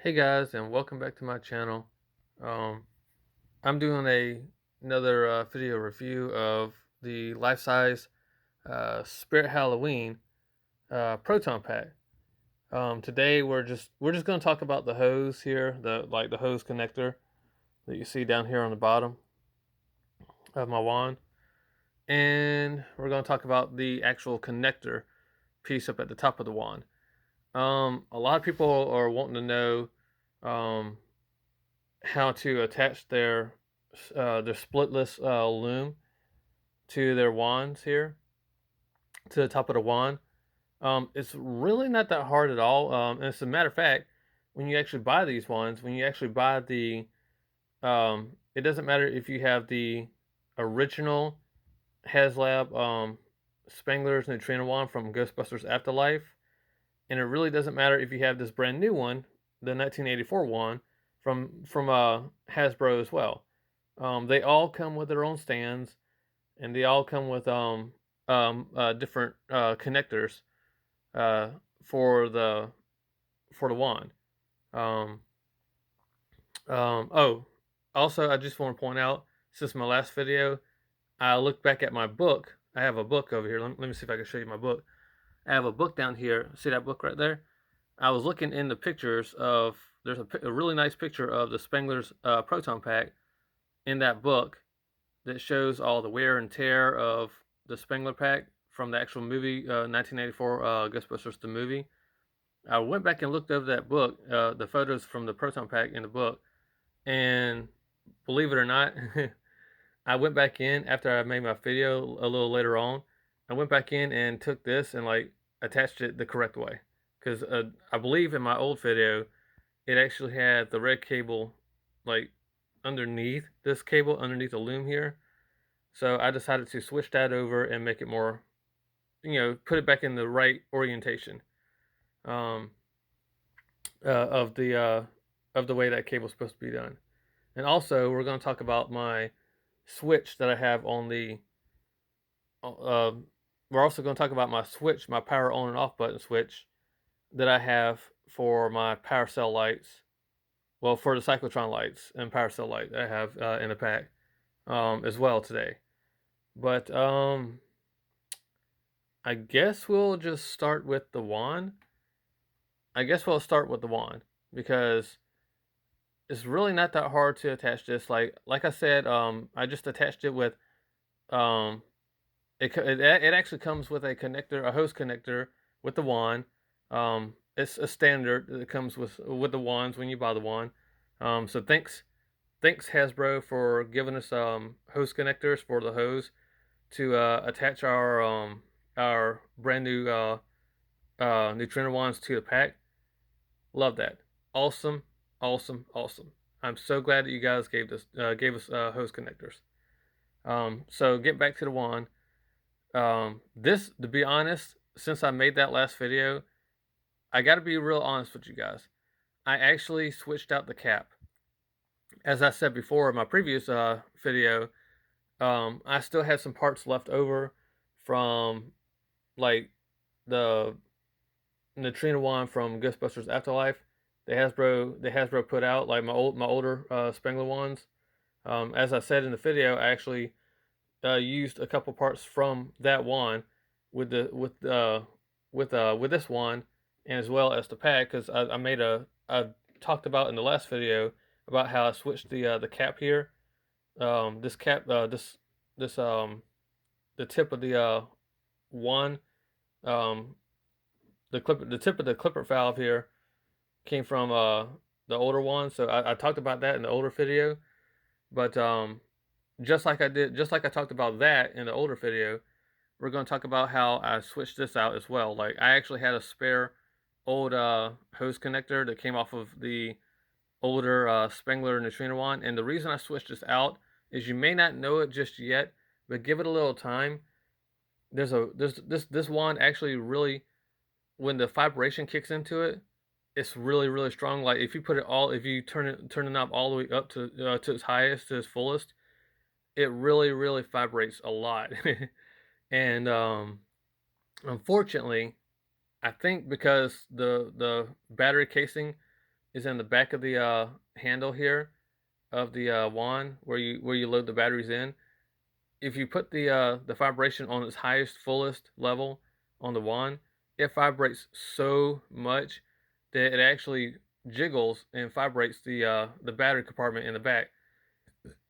Hey guys, and welcome back to my channel. Um, I'm doing another video review of the life-size Spirit Halloween proton pack. Today we're just going to talk about the hose here, the hose connector that you see down here on the bottom of my wand, and we're going to talk about the actual connector piece up at the top of the wand. A lot of people are wanting to know um, how to attach their splitless loom to their wands here to the top of the wand. It's really not that hard at all. And as a matter of fact, when you actually buy these wands, when you actually buy it doesn't matter if you have the original HasLab Spengler's Neutrona wand from Ghostbusters Afterlife, and it really doesn't matter if you have this brand new one, the 1984 wand from Hasbro as well. They all come with their own stands, and they all come with different connectors uh, for the for the wand. Um, oh, also, I just want to point out, since my last video, I looked back at my book. I have a book over here. Let me see if I can show you my book. I have a book down here. See that book right there? I was looking in the pictures of. There's a really nice picture of the Spengler's proton pack in that book that shows all the wear and tear of the Spengler pack from the actual movie, 1984 Ghostbusters the movie. I went back and looked over that book, the photos from the proton pack in the book, and believe it or not, I went back in after I made my video a little later on. I went back in and took this and like attached it the correct way, because I believe in my old video it actually had the red cable like underneath this cable underneath the loom here. So I decided to switch that over and make it more, put it back in the right orientation um, of the way that cable's supposed to be done. And also, we're going to talk about my switch that I have on the. Uh, we're also going to talk about my switch, my power on and off button switch that I have for my power cell lights. Well, for the cyclotron lights and power cell light I have in the pack as well today. But I guess we'll just start with the wand. I guess we'll start with the wand because it's really not that hard to attach this. Like I said, I just attached it with um, it actually comes with a connector, a hose connector with the wand. It's a standard that comes with the wands when you buy the wand. So thanks Hasbro for giving us hose connectors for the hose to attach our brand new Neutrona wands to the pack. Love that. Awesome, awesome, awesome. I'm so glad that you guys gave us hose connectors. So get back to the wand. This, to be honest, since I made that last video, I got to be real honest with you guys. I actually switched out the cap. As I said before in my previous video, I still had some parts left over from like the Neutrona wand from Ghostbusters Afterlife. The Hasbro put out like my older Spengler wands. As I said in the video, I actually used a couple parts from that wand with the with this wand, and as well as the pack, because I talked about in the last video about how I switched the cap here. This cap this the tip of the wand, um the tip of the clipper valve here came from the older one. So I talked about that in the older video, but just like I talked about that in the older video, we're going to talk about how I switched this out as well. Like I actually had a spare old hose connector that came off of the older Spengler Neutrino wand, and the reason I switched this out is you may not know it just yet, but give it a little time. There's this wand actually really, when the vibration kicks into it, it's really strong. Like if you turn the knob all the way up to its highest, to its fullest, it really vibrates a lot. And unfortunately, I think because the battery casing is in the back of the handle here of the wand where you load the batteries in. If you put the vibration on its highest, fullest level on the wand, it vibrates so much that it actually jiggles and vibrates the battery compartment in the back.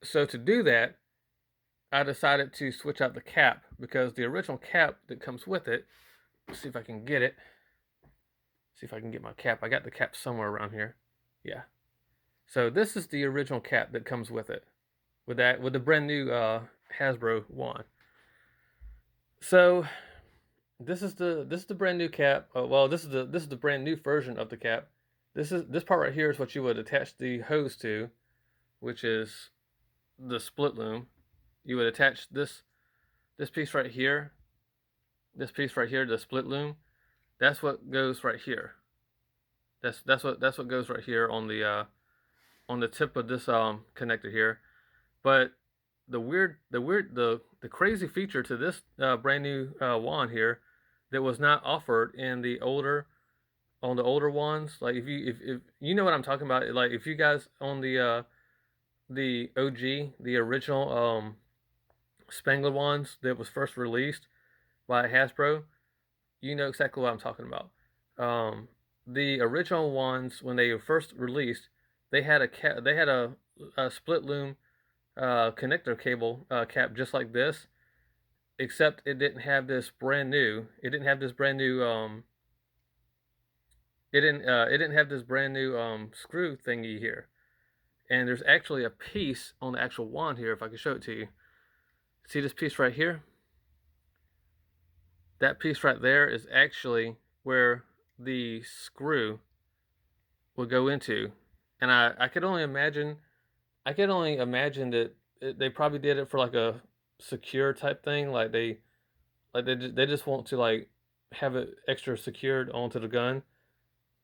So to do that, I decided to switch out the cap because the original cap that comes with it. Let's see if I can get it. See if I can get my cap. I got the cap somewhere around here. Yeah. So this is the original cap that comes with it, with the brand new Hasbro wand. So this is the brand new cap. Well, this is the brand new version of the cap. This part right here is what you would attach the hose to, which is the split loom. You would attach this piece right here, this piece right here, the split loom. That's what goes right here. That's what goes right here on the tip of this connector here. But the crazy feature to this brand new wand here that was not offered in the older wands, like if you know what I'm talking about, like if you guys on the OG, the original spengler wands that was first released by Hasbro, you know exactly what I'm talking about. The original ones when they were first released, they had a split loom connector cable cap just like this, except it didn't have this brand new. It didn't have this brand new. It didn't have this brand new screw thingy here. And there's actually a piece on the actual wand here. If I can show it to you, see this piece right here. That piece right there is actually where the screw would go into, and I could only imagine. I could only imagine that they probably did it for like a secure type thing, they just want to like have it extra secured onto the gun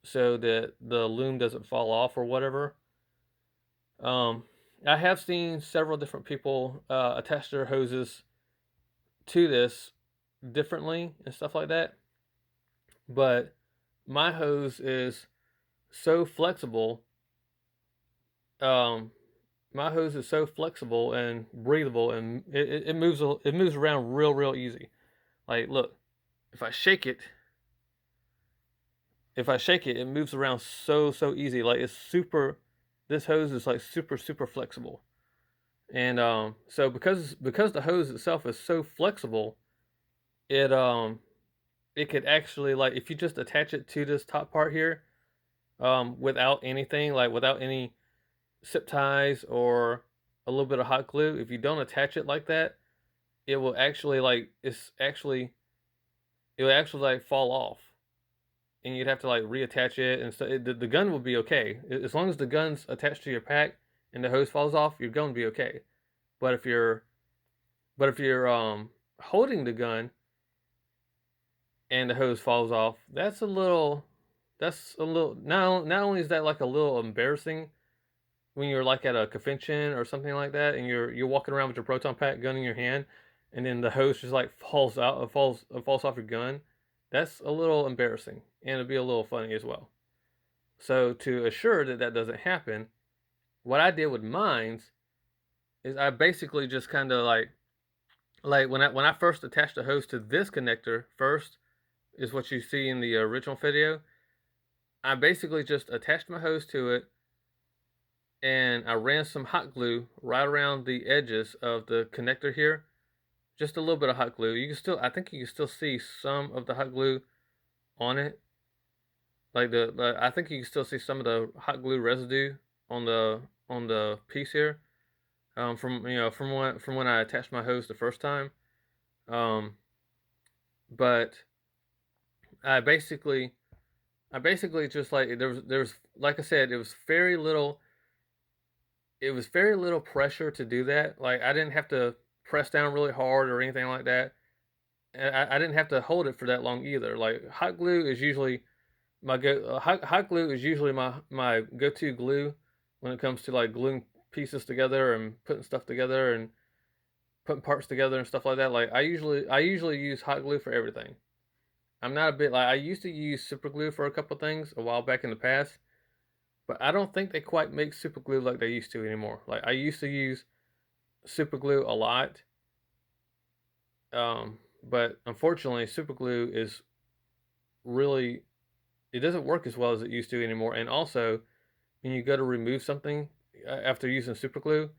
so that the loom doesn't fall off or whatever. Um, I have seen several different people attach their hoses to this differently and stuff like that, but my hose is so flexible. Um, my hose is so flexible and breathable, and it moves around real easy. Like, look, if I shake it, it moves around so easy. Like it's super. This hose is like super flexible, and so because the hose itself is so flexible, it it could actually, like, if you just attach it to this top part here, without anything, like without any zip ties or a little bit of hot glue, if you don't attach it like that, it will actually like it will actually like fall off, and you'd have to like reattach it, and so the gun will be okay as long as the gun's attached to your pack and the hose falls off. Your gun will be okay. But if you're holding the gun and the hose falls off, that's a little not only is that like a little embarrassing when you're like at a convention or something like that, and you're walking around with your proton pack gun in your hand, and then the hose just like falls out, falls off your gun. That's a little embarrassing, and it'd be a little funny as well. So to assure that that doesn't happen, what I did with mines is I basically just kind of like when I first attached the hose to this connector first, is what you see in the original video. I basically just attached my hose to it, and I ran some hot glue right around the edges of the connector here. Just a little bit of hot glue. You can still, I think you can still see some of the hot glue on it. I think you can still see some of the hot glue residue on the piece here. From from when I attached my hose the first time. Um, but I basically just like there was like I said, it was very little pressure to do that. Like I didn't have to press down really hard or anything like that. And I didn't have to hold it for that long either. Like hot glue is usually hot glue is usually my go-to glue when it comes to like gluing pieces together and putting stuff together and putting parts together and stuff like that. Like I usually use hot glue for everything. I'm not a bit like I used to use super glue for a couple things a while back in the past, but I don't think they quite make super glue like they used to anymore. Like I used to use super glue a lot, but unfortunately, super glue is really it doesn't work as well as it used to anymore. And also, when you go to remove something after using super glue,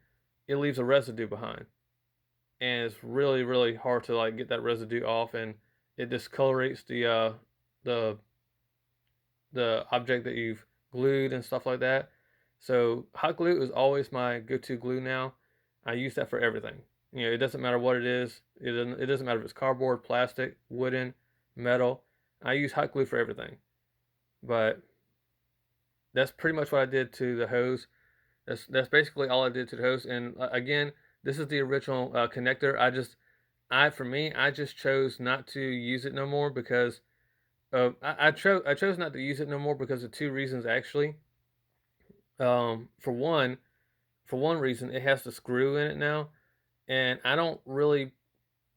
it leaves a residue behind, and it's really hard to like get that residue off, and it discolorates the the object that you've glued and stuff like that. So hot glue is always my go-to glue now. I use that for everything. You know, it doesn't matter what it is. It doesn't matter if it's cardboard, plastic, wooden, metal. I use hot glue for everything. But that's pretty much what I did to the hose. That's basically all I did to the hose. And again, this is the original connector. I for me, I just chose not to use it no more because I chose not to use it no more because of two reasons actually. For one reason, it has the screw in it now, and I don't want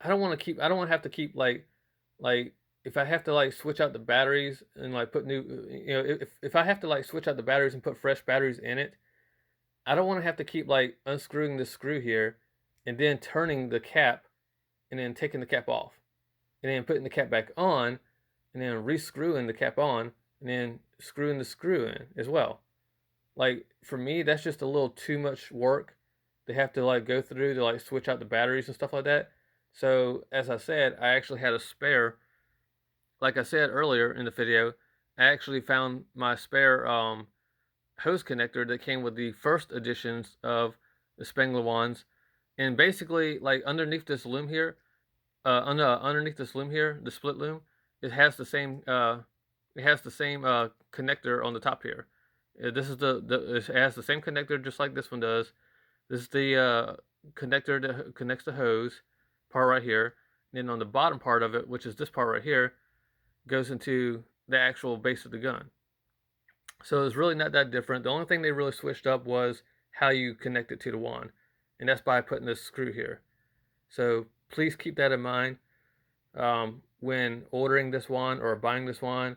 to keep I don't want to have to keep like if I have to like switch out the batteries and like put new if I have to like switch out the batteries and put fresh batteries in it, I don't want to have to keep like unscrewing this screw here and then turning the cap and then taking the cap off and then putting the cap back on and then rescrewing the cap on and then screwing the screw in as well. Like for me, that's just a little too much work to have to like go through to like switch out the batteries and stuff like that. So as I said, I actually had a spare. Like I said earlier in the video, I actually found my spare hose connector that came with the first editions of the Spengler wands, and basically like underneath this loom here, the split loom, it has the same connector on the top here. This is it has the same connector just like this one does. This is the connector that connects the hose part right here. And then on the bottom part of it, which is this part right here, goes into the actual base of the gun. So it's really not that different. The only thing they really switched up was how you connect it to the wand, and that's by putting this screw here. So please keep that in mind when ordering this wand or buying this wand,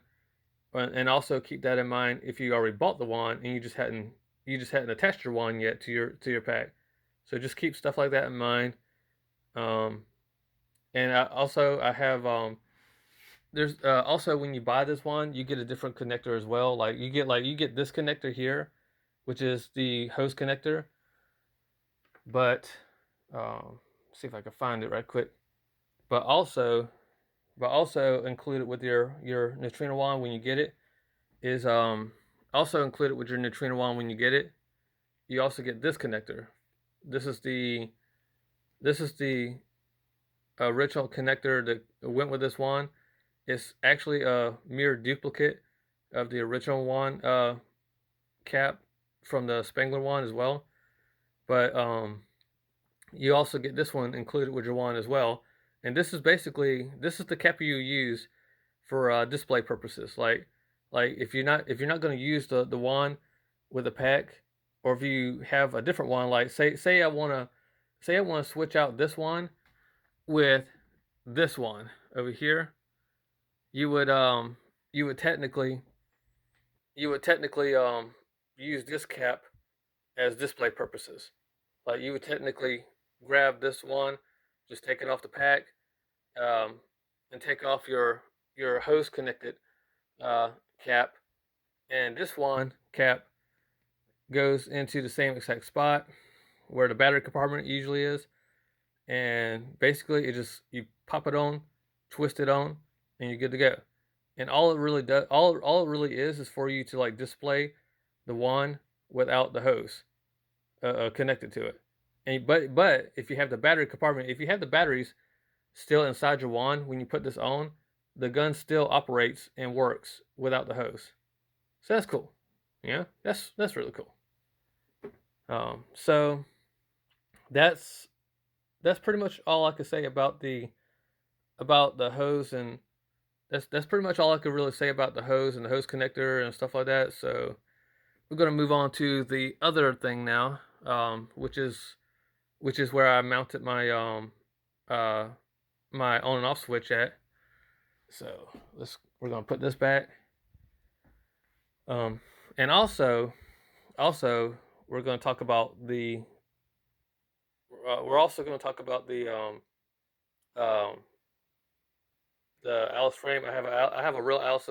and also keep that in mind if you already bought the wand and you just hadn't attached your wand yet to your pack. So just keep stuff like that in mind. Um, and I have there's also when you buy this wand, you get a different connector as well. Like you get this connector here, which is the hose connector. But see if I can find it right quick. But also, included with your Neutrona wand when you get it is also included with your Neutrona wand when you get it. You also get this connector. This is the this is the original connector that went with this wand. It's actually a mere duplicate of the original wand cap from the Spengler wand as well. But you also get this one included with your wand as well. And this is the cap you use for display purposes. Like if you're not going to use the wand with a pack, or if you have a different wand, like say I want to switch out this wand with this one over here, you would um you would technically use this cap as display purposes. Like you would technically grab this one, just take it off the pack, um, and take off your hose connected uh, cap, and this one cap goes into the same exact spot where the battery compartment usually is, and basically it just you pop it on, twist it on, and you're good to go. And all it really does, all it really is for you to like display the wand without the hose connected to it. And but if you have the battery compartment, if you have the batteries still inside your wand when you put this on, the gun still operates and works without the hose. So that's cool. Yeah, that's really cool. So that's pretty much all I could say about the hose, and that's pretty much all I could really say about the hose and the hose connector and stuff like that. So we're gonna move on to the other thing now, which is where I mounted uh my on and off switch at. So we're gonna put this back. And also Also, we're going to talk about the. We're also going to talk about um, the Alice frame. I have a real Alice.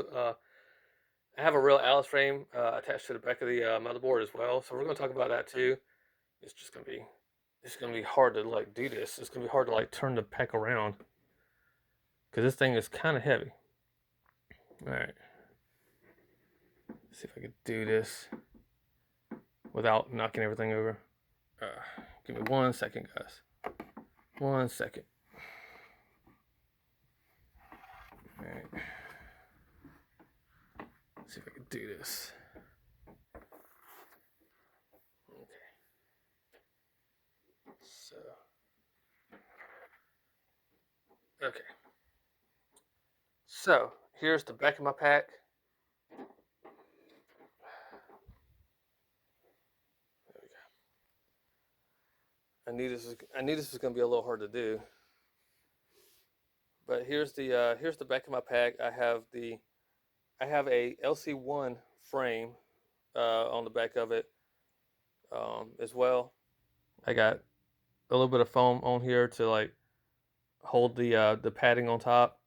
I have a real Alice frame attached to the back of the motherboard as well. So we're going to talk about that too. It's just going to be. It's going to be hard to like do this. It's going to be hard to like turn the pack around because this thing is kind of heavy. All right. Let's see if I can do this without knocking everything over. Give me 1 second, guys. 1 second. All right. Let's see if I can do this. Okay. So. Okay. So here's the back of my pack. There we go. I knew this was gonna be a little hard to do. But here's the back of my pack. I have a LC1 frame on the back of it as well. I got a little bit of foam on here to like hold the padding on top.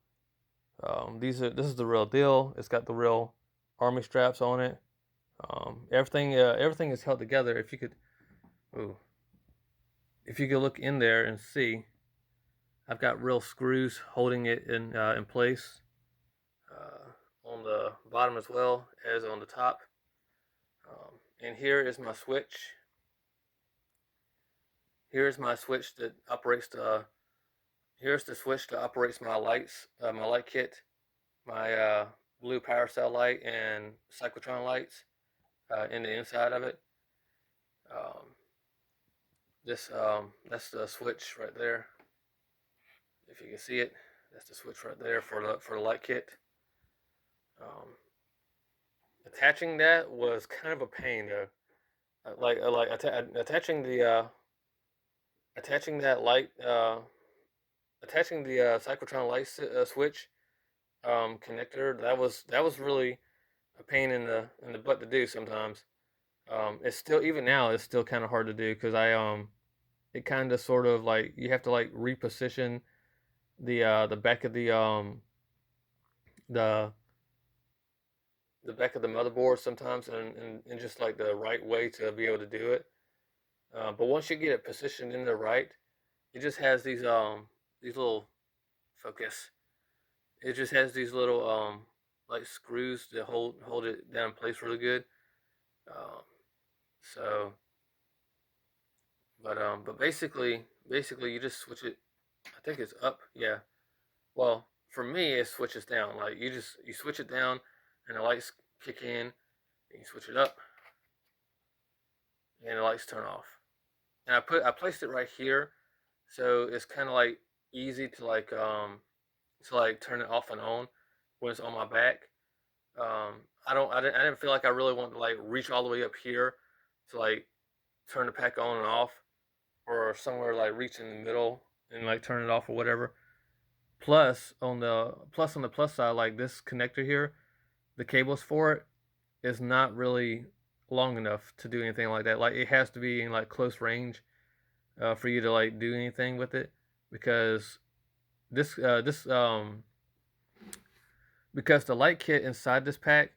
This is the real deal. It's got the real army straps on it. Everything is held together. If you could look in there and see, I've got real screws holding it in place on the bottom as well as on the top. And here is my switch. Here's my switch that operates the. Here's the switch that operates my lights, my light kit, my blue power cell light and cyclotron lights in the inside of it. Um, that's the switch right there. If you can see it, that's the switch right there for the light kit. Um, Attaching that was kind of a pain though. Attaching the attaching that light attaching the cyclotron light switch connector. That was really a pain in the butt to do sometimes. It's still even now it's still kind of hard to do because I it kind of sort of like you have to like reposition the back of the the back of the motherboard sometimes and just like the right way to be able to do it. But once you get it positioned in the right, it just has these little focus. It just has these little like screws that hold it down in place really good. Um, so but basically you just switch it. I think it's up. Yeah. Well, for me it switches down. Like you switch it down and the lights kick in. And you switch it up and the lights turn off. And I placed it right here, so it's kind of like easy to like turn it off and on when it's on my back. I didn't feel like I really wanted to like reach all the way up here to like turn the pack on and off, or somewhere like reach in the middle and like turn it off or whatever. Plus on the plus side, like this connector here, the cables for it is not really long enough to do anything like that. Like it has to be in like close range for you to like do anything with it because this because the light kit inside this pack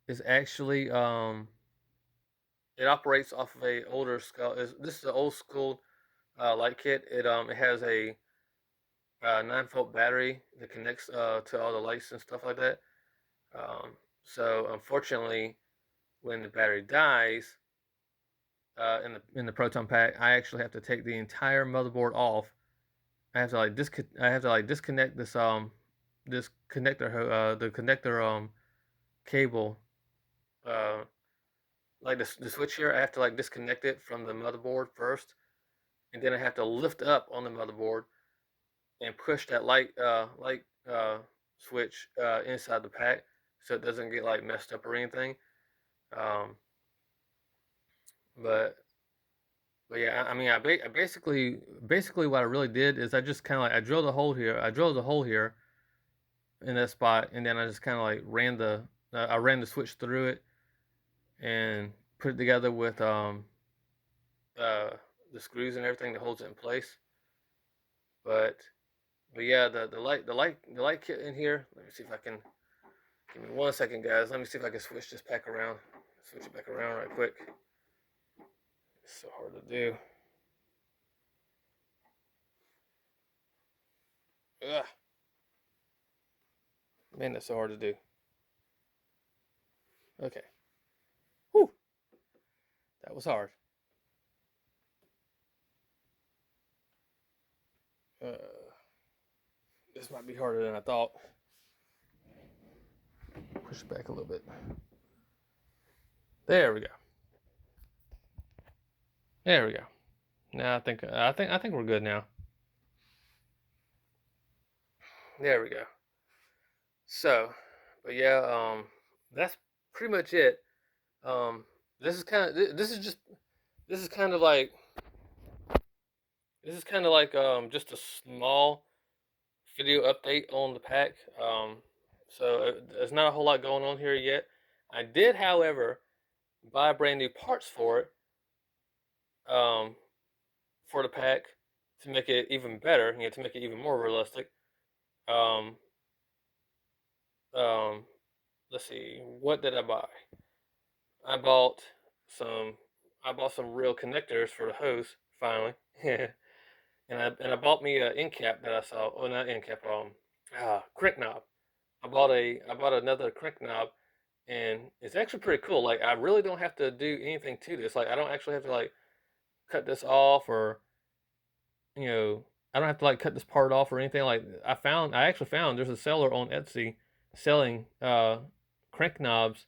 is actually it operates off of a older skull. This is an old school light kit. It has a 9-volt battery that connects to all the lights and stuff like that. So unfortunately, when the battery dies in the proton pack, I actually have to take the entire motherboard off. I have to like disconnect this connector the connector cable uh like the switch here. I have to like disconnect it from the motherboard first, and then I have to lift up on the motherboard and push that light switch inside the pack so it doesn't get like messed up or anything. Um, but but yeah, I mean, I basically what I really did is I just kind of like I drilled a hole here. I drilled a hole here in that spot, and then I just kind of like ran the switch through it, and put it together with uh, the screws and everything that holds it in place. But yeah, the light kit in here. Let me see if I can. Give me 1 second, guys. Let me see if I can switch this back around. Switch it back around right quick. It's so hard to do. Ugh. Man, that's so hard to do. Okay. Whew. That was hard. Uh, this might be harder than I thought. Push it back a little bit. There we go. There we go. Now I think we're good now. There we go. So, but yeah, that's pretty much it. Um, this is kind of this is kind of like just a small video update on the pack. So there's not a whole lot going on here yet. I did, however, buy brand new parts for it. For the pack to make it even better, to make it even more realistic. Um, um, let's see, what did I buy? I bought some. I bought some real connectors for the hose finally, and I bought me an end cap that I saw. Oh, not end cap. Crank knob. I bought another crank knob, and it's actually pretty cool. Like I really don't have to do anything to this. Like I don't actually have to like cut this off or you know, I don't have to like cut this part off or anything. Like I actually found there's a seller on Etsy selling crank knobs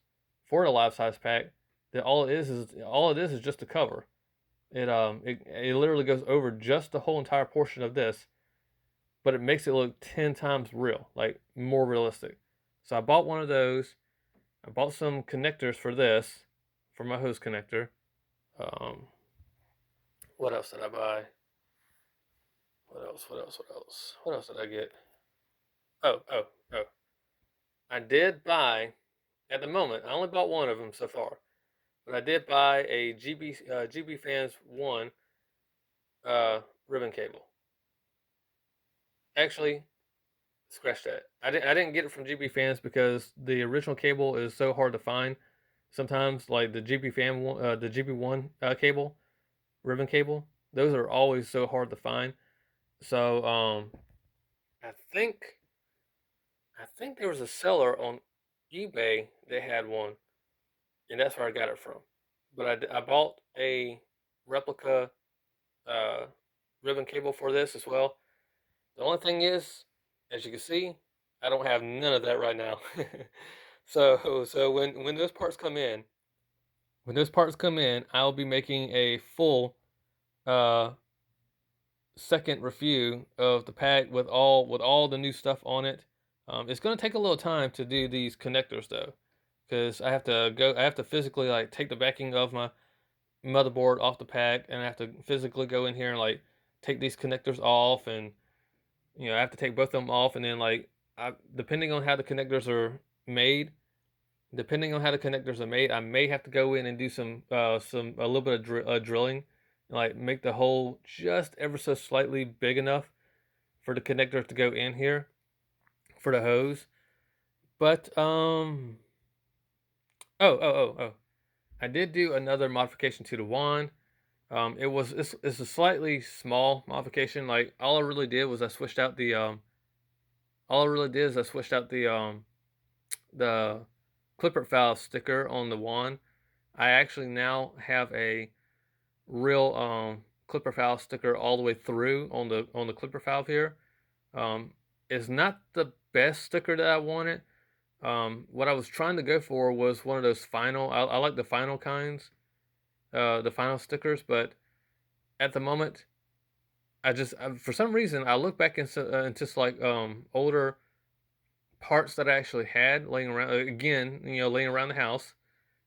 for the life size pack. That all it is just a cover. It literally goes over just the whole entire portion of this, but it makes it look 10 times real, like more realistic. So I bought one of those. I bought some connectors for this, for my hose connector. Um, what else did I buy? What else? What else? What else? What else did I get? Oh. I did buy, at the moment, I only bought one of them so far, but I did buy a GB Fans 1 ribbon cable. Actually, scratch that. I didn't get it from GB Fans because the original cable is so hard to find. Sometimes, like the the GB1 cable, ribbon cable, those are always so hard to find. So, I think I think there was a seller on eBay that had one, and that's where I got it from. But I bought a replica uh, ribbon cable for this as well. The only thing is, as you can see, I don't have none of that right now. So when those parts come in, I'll be making a full uh, second review of the pack with all the new stuff on it. It's gonna take a little time to do these connectors though, because I have to physically like take the backing of my motherboard off the pack, and I have to physically go in here and like take these connectors off, and I have to take both of them off, and then like depending on how the connectors are made, I may have to go in and do some a little bit of drilling, and like make the hole just ever so slightly big enough for the connector to go in here for the hose. But oh, I did do another modification to the wand. It's a slightly small modification. Like all I really did is I switched out the clipper valve sticker on the wand. I actually now have a real clipper valve sticker all the way through on the clipper valve here. It's not the best sticker that I wanted. What I was trying to go for was one of those final. I like the final kinds, the final stickers, but at the moment, for some reason I look back into like older parts that I actually had laying around again, laying around the house.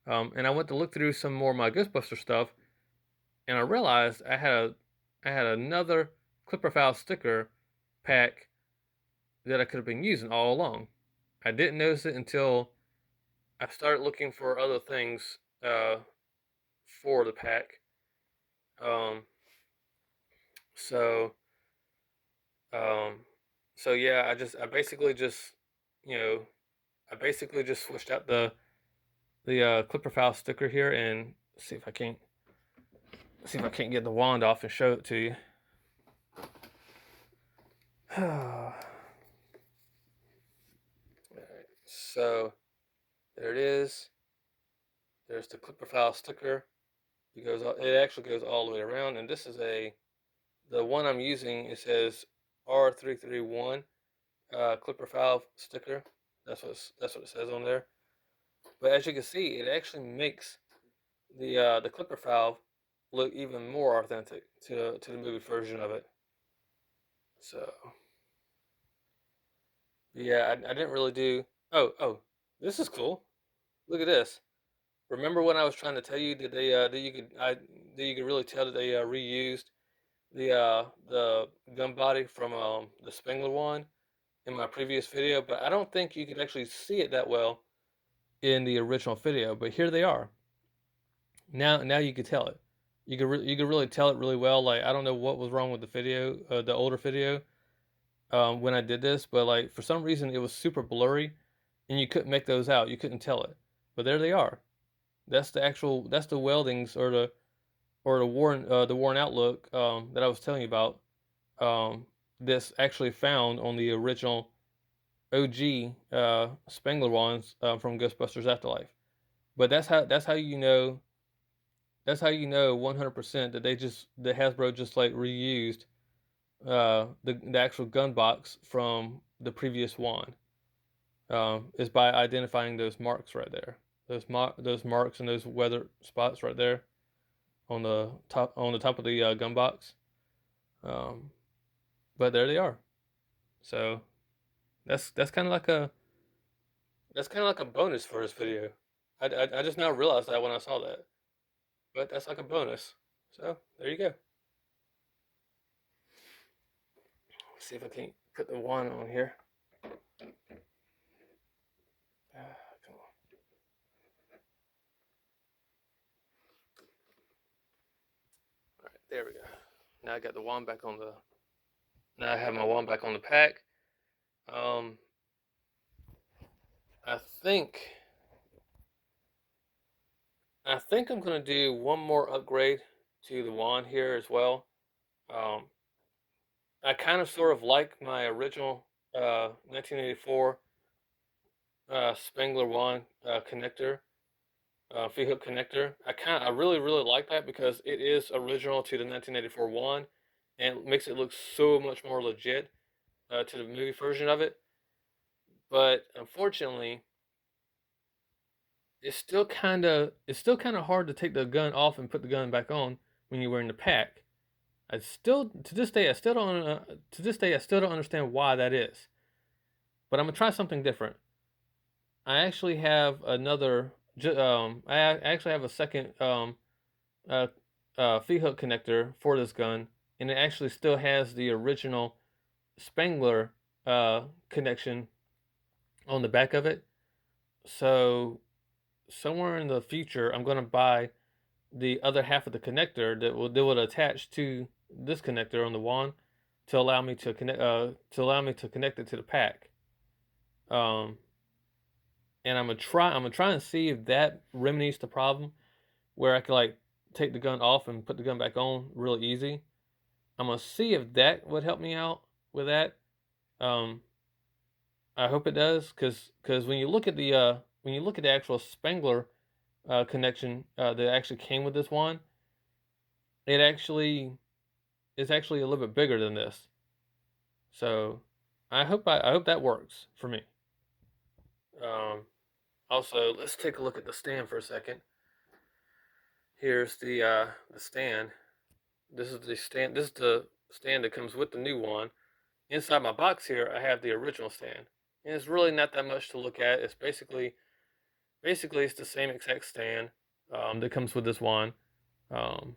And I went to look through some more of my Ghostbuster stuff, and I realized I had another clipper valve sticker pack that I could have been using all along. I didn't notice it until I started looking for other things for the pack. So um, so yeah, I basically just you know I basically just switched out the clipper file sticker here and see if I can't get the wand off and show it to you. Alright, so there it is. There's the clipper file sticker. It actually goes all the way around, and this is the one I'm using. It says R331 clipper file sticker. That's what it says on there. But as you can see, it actually makes the clipper valve look even more authentic to the movie version of it. So yeah, I didn't really do. Oh, this is cool. Look at this. Remember when I was trying to tell you that you could really tell that they reused the gun body from the Spengler one in my previous video, but I don't think you could actually see it that well in the original video. But here they are. Now you could tell it. You could really tell it really well. Like I don't know what was wrong with the video, the older video, when I did this, but like for some reason it was super blurry, and you couldn't make those out. You couldn't tell it. But there they are. That's the weldings or the worn out look that I was telling you about. This actually found on the original OG Spengler ones from Ghostbusters Afterlife. But that's how you know 100% that the Hasbro just like reused the actual gun box from the previous one. Is by identifying those marks right there, those marks and those weather spots right there on the top of the gun box. Um, but there they are. So that's kind of like a bonus for this video. I just now realized that when I saw that, but that's like a bonus. So there you go. Let's see if I can put the one on here. Come on. All right, there we go. Now I got the wand back on the. Now I have my wand back on the pack. I think I'm gonna do one more upgrade to the wand here as well. I kind of sort of like my original 1984 Spengler wand connector, V-hook connector. I really like that because it is original to the 1984 wand, and it makes it look so much more legit to the movie version of it. But unfortunately, it's still kind of hard to take the gun off and put the gun back on when you're wearing the pack. I still to this day I still don't understand why that is. But I'm gonna try something different. I actually have I actually have a second uh, V-hook connector for this gun, and it actually still has the original Spengler connection on the back of it. So somewhere in the future, I'm gonna buy the other half of the connector that would attach to this connector on the wand to allow me to connect it to the pack. Um, and I'm gonna try and see if that remedies the problem where I can like take the gun off and put the gun back on real easy. I'm gonna see if that would help me out with that. Um, I hope it does, because when you look at the actual Spengler connection that actually came with this one, it actually is actually a little bit bigger than this. So I hope that works for me. Also, let's take a look at the stand for a second. Here's the stand. This is the stand. This is the stand that comes with the new one. Inside my box here, I have the original stand, and it's really not that much to look at. It's basically it's the same exact stand that comes with this one. Um,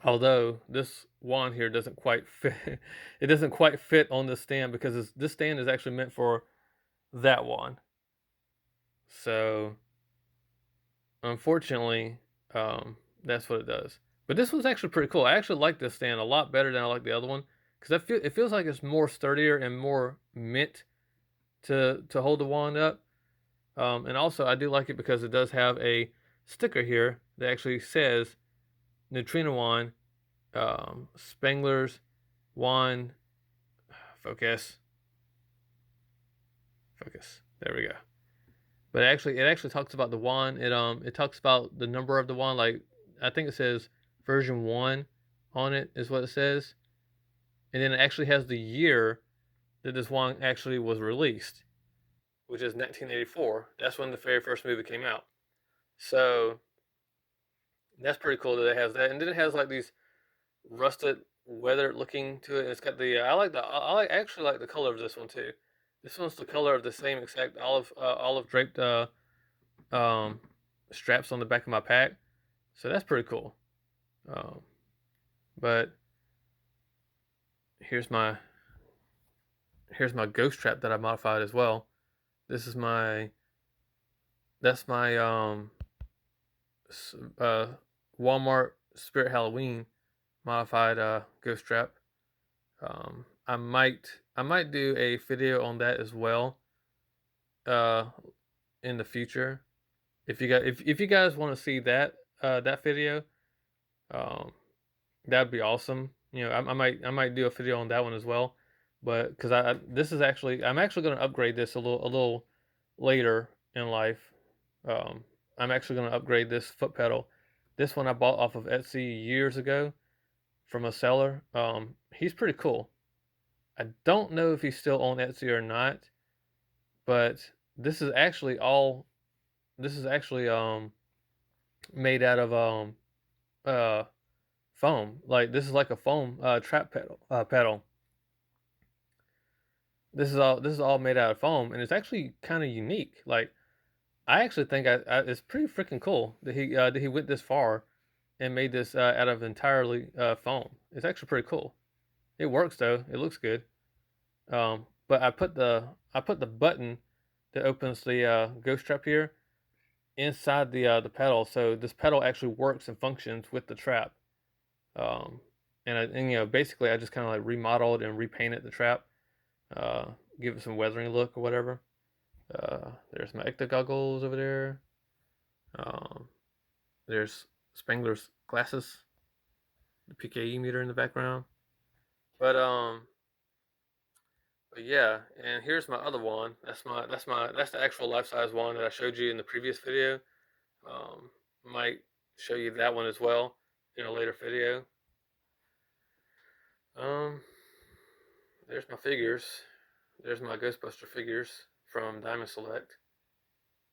Although this wand here doesn't quite fit, it doesn't quite fit on this stand because this stand is actually meant for that wand. So unfortunately, That's what it does. But this one's actually pretty cool. I actually like this stand a lot better than I like the other one because it feels like it's more sturdier and more meant to hold the wand up. And also, I do like it because it does have a sticker here that actually says Neutrona wand, Spengler's wand, focus, focus. There we go. But it actually talks about the wand. It talks about the number of the wand. Like I think it says version 1 on it is what it says, and then it actually has the year that this wand actually was released, which is 1984. That's when the very first movie came out. So that's pretty cool that it has that, and then it has like these rusted, weathered looking to it. And it's got the I actually like the color of this one too. This one's the color of the same exact olive draped um, straps on the back of my pack. So that's pretty cool. Um, but here's my ghost trap that I modified as well. This is my that's my uh, Walmart Spirit Halloween modified ghost trap. I might do a video on that as well uh, in the future. If you guys want to see that video, um, that'd be awesome. You know, I might do a video on that one as well. But because this is actually I'm actually going to upgrade this a little later in life. Um, I'm actually going to upgrade this foot pedal. This one I bought off of Etsy years ago from a seller. He's pretty cool. I don't know if he's still on Etsy or not, but this is actually all. This is actually made out of uh foam. Like this is like a foam trap pedal. This is all made out of foam, and it's actually kind of unique. Like I actually think it's pretty freaking cool that he went this far and made this out of entirely foam. It's actually pretty cool. It works though. It looks good. But I put the button that opens the ghost trap here inside the pedal, so this pedal actually works and functions with the trap. Um, and you know basically I just kind of like remodeled and repainted the trap, uh, give it some weathering look or whatever. There's my Ecto goggles over there. Um, there's Spengler's glasses, the PKE meter in the background. But but yeah, and here's my other one. That's the actual life size one that I showed you in the previous video. Um, might show you that one as well in a later video. Um, there's my figures. There's my Ghostbuster figures from Diamond Select.